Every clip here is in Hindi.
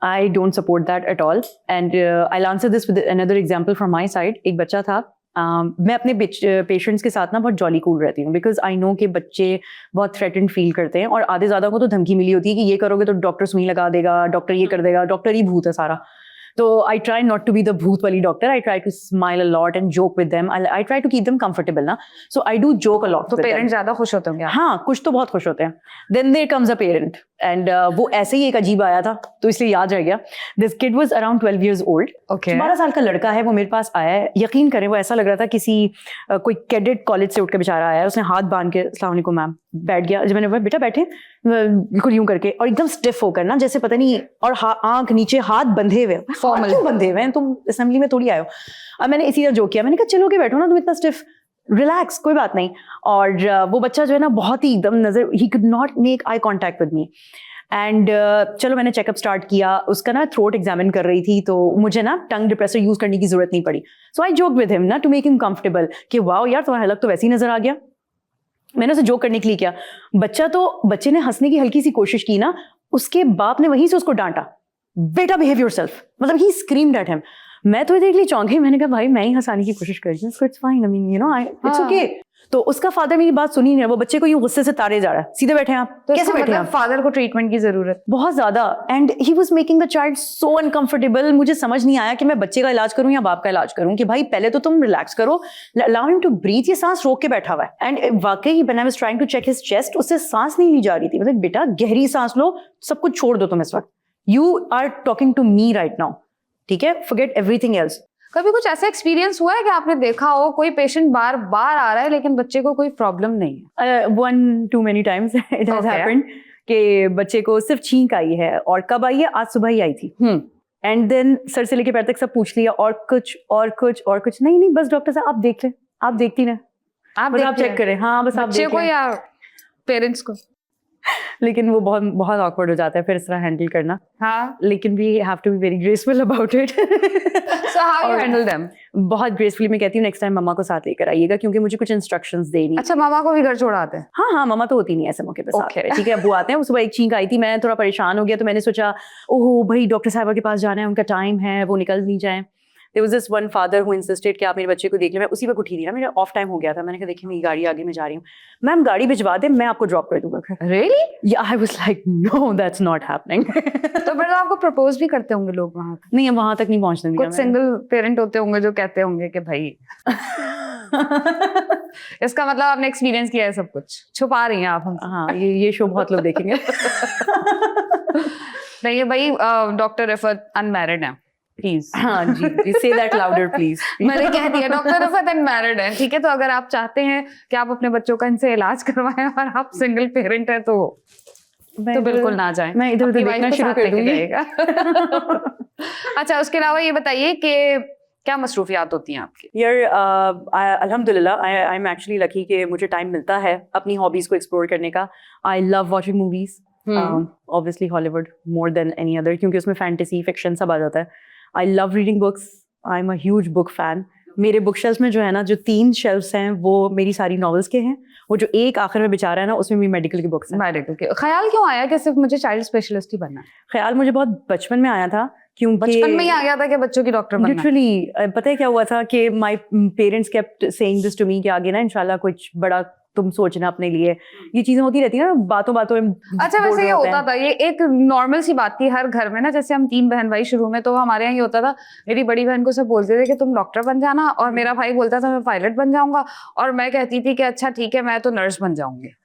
I don't support that at all. And I'll answer this with another example from my side. एक बच्चा था, मैं अपने पेशेंट्स के साथ ना बहुत जॉली कूल रहती हूँ, बिकॉज आई नो कि बच्चे बहुत थ्रेटेंड फील करते हैं और आधे ज़्यादा को तो धमकी मिली होती है कि ये करोगे तो डॉक्टर सुई लगा देगा, डॉक्टर ये कर देगा, डॉक्टर ही भूत है सारा. So I try not to be the bhoot wali doctor. I try to smile a lot and joke with them. I try to keep them comfortable ना. So I do joke a lot. तो पेरेंट्स ज्यादा खुश होते होंगे. हाँ, कुछ तो बहुत खुश होते हैं. Then there comes a parent and वो ऐसे ही एक अजीब आया था तो इसलिए याद रह गया. This kid was around 12 years old. Okay. 12 साल का लड़का है, वो मेरे पास आया है. यकीन करें वो ऐसा लग रहा था किसी कोई कैडेट कॉलेज से उठ के बेचारा आया है. उसने हाथ बांध के अस्सलाम वालेकुम मैम बैठ गया. जब मैंने बोला बेटा बैठे, बिल्कुल यूं करके और एकदम स्टिफ होकर ना, जैसे पता नहीं, और आंख नीचे, हाथ बंधे हुए. फॉर्मल क्यों बंधे हुए हैं, तुम असेंबली में थोड़ी आए हो. अब मैंने इसी तरह जोक किया, मैंने कहा चलो के बैठो ना, तुम इतना स्टिफ, रिलैक्स, कोई बात नहीं. और वो बच्चा जो है ना बहुत ही एकदम नजर, he could not make eye contact with me. And चलो मैंने चेकअप स्टार्ट किया. उसका ना थ्रोट एग्जामिन कर रही थी तो मुझे ना टंग डिप्रेसर यूज करने की जरूरत नहीं पड़ी. सो आई जोक विद हिम ना टू मेक हिम कंफर्टेबल कि वाओ यार तुम्हारा हलक तो वैसे ही नजर आ गया. मैंने उसे जोक करने के लिए किया. बच्चे ने हंसने की हल्की सी कोशिश की ना, उसके बाप ने वहीं से उसको डांटा, बेटा बिहेव योरसेल्फ. मतलब ही स्क्रीम्ड एट हिम. मैं तो देख ली चौंक गई. मैंने कहा भाई मैं ही हंसाने की कोशिश कर रही हूँ, it's fine, I mean you know it's okay. तो उसका फादर मेरी बात सुनी नहीं रहा. वो बच्चे को यूं गुस्से से तारे जा रहा है, सीधे बैठे हैं आप, तो कैसे बैठे हैं आप? फादर को ट्रीटमेंट की जरूरत बहुत ज्यादा. And he was making the child so uncomfortable. मुझे समझ नहीं आया कि मैं बच्चे का इलाज करूं या बाप का इलाज करूं. कि भाई पहले तो तुम रिलैक्स करो, अलाउ हिम टू ब्रीथ. ये सांस रोक के बैठा हुआ है. एंड वाकई when I was trying to check his chest, उससे सांस नहीं ली जा रही थी. मतलब बेटा गहरी सांस लो, सब कुछ छोड़ दो तुम इस वक्त. You are talking to me right now, ठीक है, फॉरगेट एवरीथिंग एल्स. कभी कुछ ऐसा एक्सपीरियंस हुआ है कि आपने देखा हो कोई पेशेंट बार बार आ रहा है लेकिन बच्चे को कोई प्रॉब्लम नहीं है? One too many times it has happened कि बच्चे को सिर्फ छींक आई है. और कब आई है? आज सुबह ही आई थी. एंड देन सर से लेके पैर तक सब पूछ लिया, और कुछ नहीं, बस डॉक्टर साहब आप देख लें, आप देखती ना, आप चेक करें. हाँ बस आप बच्चे को या पेरेंट्स को. लेकिन वो बहुत ऑकवर्ड हो जाता है फिर इस तरह हैंडल करना. हाँ, लेकिन we have to be very graceful about it. So how you handle them? बहुत ग्रेसफुली मैं कहती हूँ नेक्स्ट टाइम मम्मा को साथ लेकर आइएगा, क्योंकि मुझे कुछ इंस्ट्रक्शंस देनी. अच्छा, मामा को भी घर छोड़ आते हैं? हाँ, मम्मा तो होती नहीं है ऐसे मौके पे साथ में. ठीक है, अब्बू आते हैं. सुबह एक छींक आई थी, मैं थोड़ा परेशान हो गया तो मैंने सोचा ओह भाई डॉक्टर साहबा के पास जाना है, उनका टाइम है, वो निकल नहीं जाए. There was this one father who insisted कि आप मेरे बच्चे को देख लें. मैं उसी वक्त उठी थी ना, मेरा ऑफ टाइम हो गया था. मैंने कहा देखिए मेरी गाड़ी आगे, मैं जा रही हूँ, मैम गाड़ी भिजवा दे, मैं आपको ड्रॉप कर दूंगा. Really? Yeah, I was like no, that's not happening. तो फिर आपको प्रपोज भी करते होंगे लोग वहाँ? नहीं, वहां तक नहीं पहुंचने दिया. कुछ सिंगल पेरेंट होते होंगे जो कहते होंगे कि भाई इसका मतलब आपने एक्सपीरियंस किया है सब कुछ, छुपा रही हैं आप हमसे. हाँ, ये शो बहुत लोग देखेंगे. नहीं भाई, डॉक्टर रिफत अनमैरिड है प्लीज. हाँ जी, say that louder please. मैंने कह दिया डॉक्टर रिफत अनमैरिड है, ठीक है. तो अगर आप चाहते हैं कि आप अपने बच्चों का इनसे इलाज करवाएं और आप सिंगल पेरेंट है तो बिल्कुल ना जाएं. मैं इधर उधर देखना शुरू कर दूंगी. अच्छा, उसके अलावा ये बताइए कि क्या मसरूफियात होती हैं आपकी? यार अल्हम्दुलिल्लाह आई एम एक्चुअली लकी कि मुझे टाइम मिलता है अपनी हॉबीज को एक्सप्लोर करने का. I love watching movies, obviously Hollywood more than any other, क्योंकि उसमें फैंटेसी फिक्शन सब आ जाता है. I love reading books, I am a huge book fan. मेरे बुक शेल्फ में जो है ना, जो 3 शेल्फ्स हैं वो मेरी सारी नॉवेल्स के हैं. वो जो एक आखिर में बेचारा है ना, उसमें भी मेडिकल की बुक्स हैं. मेडिकल के ख्याल क्यों आया कि सिर्फ मुझे चाइल्ड स्पेशलिस्ट ही बनना है? ख्याल मुझे बहुत बचपन में आया था, क्योंकि बचपन में ही आ गया था कि बच्चों की डॉक्टर बनना है. लिटरली पता है क्या हुआ था कि my parents kept saying this to me कि आगे ना इंशाल्लाह कुछ बड़ा तुम सोचना अपने लिए. ये चीजें होती रहती है ना बातों में. अच्छा, वैसे ये होता था, ये एक नॉर्मल सी बात थी हर घर में ना. जैसे हम 3 बहन भाई शुरू में, तो हमारे यहाँ ये होता था, मेरी बड़ी बहन को सब बोलते थे कि तुम डॉक्टर बन जाना, और मेरा भाई बोलता था मैं पायलट बन जाऊंगा, और मैं कहती थी कि अच्छा ठीक है मैं तो नर्स बन जाऊंगी,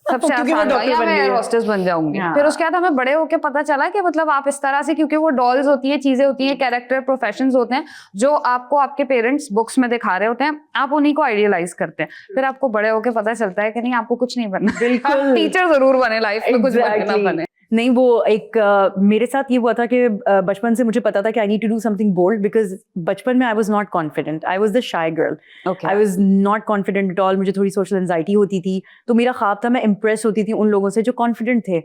सबसे आसान था, या मैं एयर होस्टेस बन जाऊंगी. फिर उसके बाद हमें बड़े होके पता चला कि मतलब आप इस तरह से, क्योंकि वो डॉल्स होती है, चीजें होती हैं, कैरेक्टर प्रोफेशंस होते हैं जो आपको आपके पेरेंट्स बुक्स में दिखा रहे होते हैं, आप उन्हीं को आइडियलाइज करते हैं. फिर आपको बड़े होके पता चलता है कि नहीं, आपको कुछ नहीं बनना. बिल्कुल, टीचर जरूर बने लाइफ में, कुछ बनना बने. नहीं, वो एक मेरे साथ ये हुआ था कि बचपन से मुझे पता था कि I need to do something bold, because बचपन में I was not confident. I was the shy girl. I was not confident at all. मुझे थोड़ी सोशल एंजाइटी होती थी, तो मेरा ख्वाब था मैं इम्प्रेस होती थी उन लोगों से जो कॉन्फिडेंट थे.